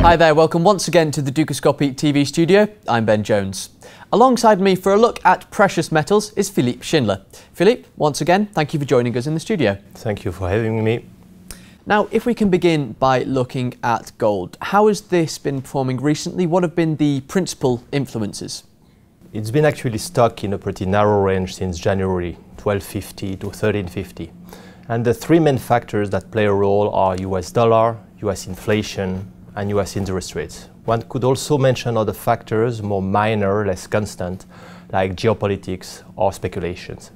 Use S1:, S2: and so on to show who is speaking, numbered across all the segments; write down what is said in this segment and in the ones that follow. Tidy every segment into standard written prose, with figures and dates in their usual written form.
S1: Hi there, welcome once again to the Dukascopy TV studio. I'm Ben Jones. Alongside me for a look at precious metals is Philippe Schindler. Philippe, once again, thank you for joining us in the studio.
S2: Thank you for having me.
S1: Now, if we can begin by looking at gold, how has this been performing recently? What have been the principal influences?
S2: It's been actually stuck in a pretty narrow range since January 1250 to 1350. And the three main factors that play a role are US dollar, US inflation, and US interest rates. One could also mention other factors, more minor, less constant, like geopolitics or speculations.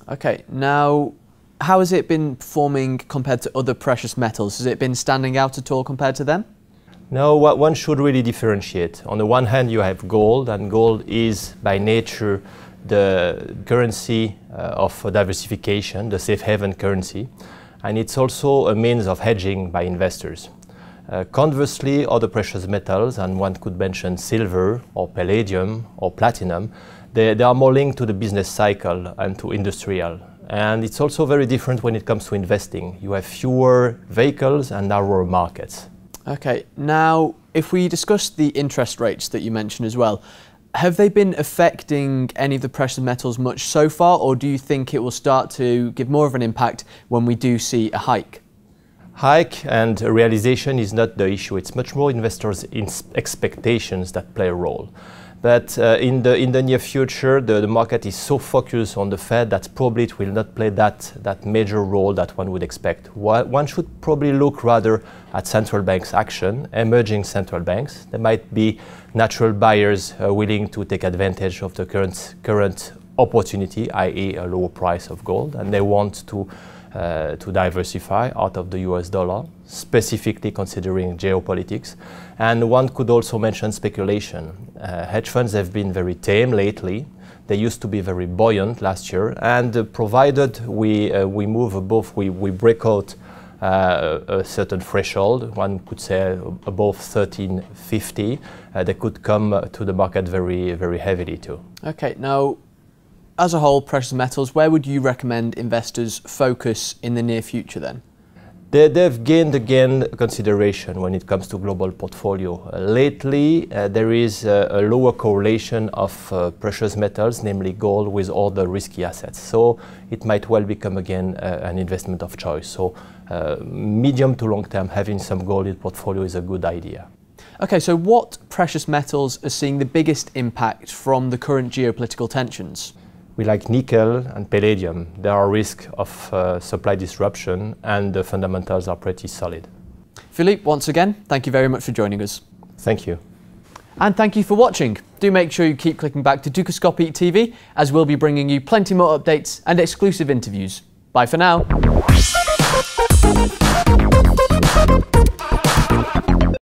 S1: Okay, now, how has it been performing compared to other precious metals? Has it been standing out at all compared to them?
S2: No, one should really differentiate. On the one hand, you have gold, and gold is by nature the currency of diversification, the safe haven currency, and it's also a means of hedging by investors. Conversely, other precious metals, and one could mention silver or palladium or platinum, they are more linked to the business cycle and to industrial. And it's also very different when it comes to investing. You have fewer vehicles and narrower markets.
S1: Okay, now if we discuss the interest rates that you mentioned as well, have they been affecting any of the precious metals much so far, or do you think it will start to give more of an impact when we do see a hike?
S2: Hike and realization is not the issue. It's much more investors' expectations that play a role. But in the near future, the market is so focused on the Fed that probably it will not play that major role that one would expect. One should probably look rather at central banks' action, emerging central banks. There might be natural buyers willing to take advantage of the current opportunity, i.e. a lower price of gold, and they want to diversify out of the US dollar, specifically considering geopolitics. And one could also mention speculation. Hedge funds have been very tame lately. They used to be very buoyant last year, and provided we move above, we break out a certain threshold, one could say above 1350, they could come to the market very, very heavily too.
S1: Okay, now, as a whole, precious metals, where would you recommend investors focus in the near future then?
S2: They've gained again consideration when it comes to global portfolio. Lately, there is a lower correlation of precious metals, namely gold, with all the risky assets. So it might well become again an investment of choice. So medium to long term, having some gold in portfolio is a good idea.
S1: Okay, so what precious metals are seeing the biggest impact from the current geopolitical tensions?
S2: We like nickel and palladium. There are risks of supply disruption, and the fundamentals are pretty solid.
S1: Philippe, once again, thank you very much for joining us.
S2: Thank you.
S1: And thank you for watching. Do make sure you keep clicking back to Dukascopy TV, as we'll be bringing you plenty more updates and exclusive interviews. Bye for now.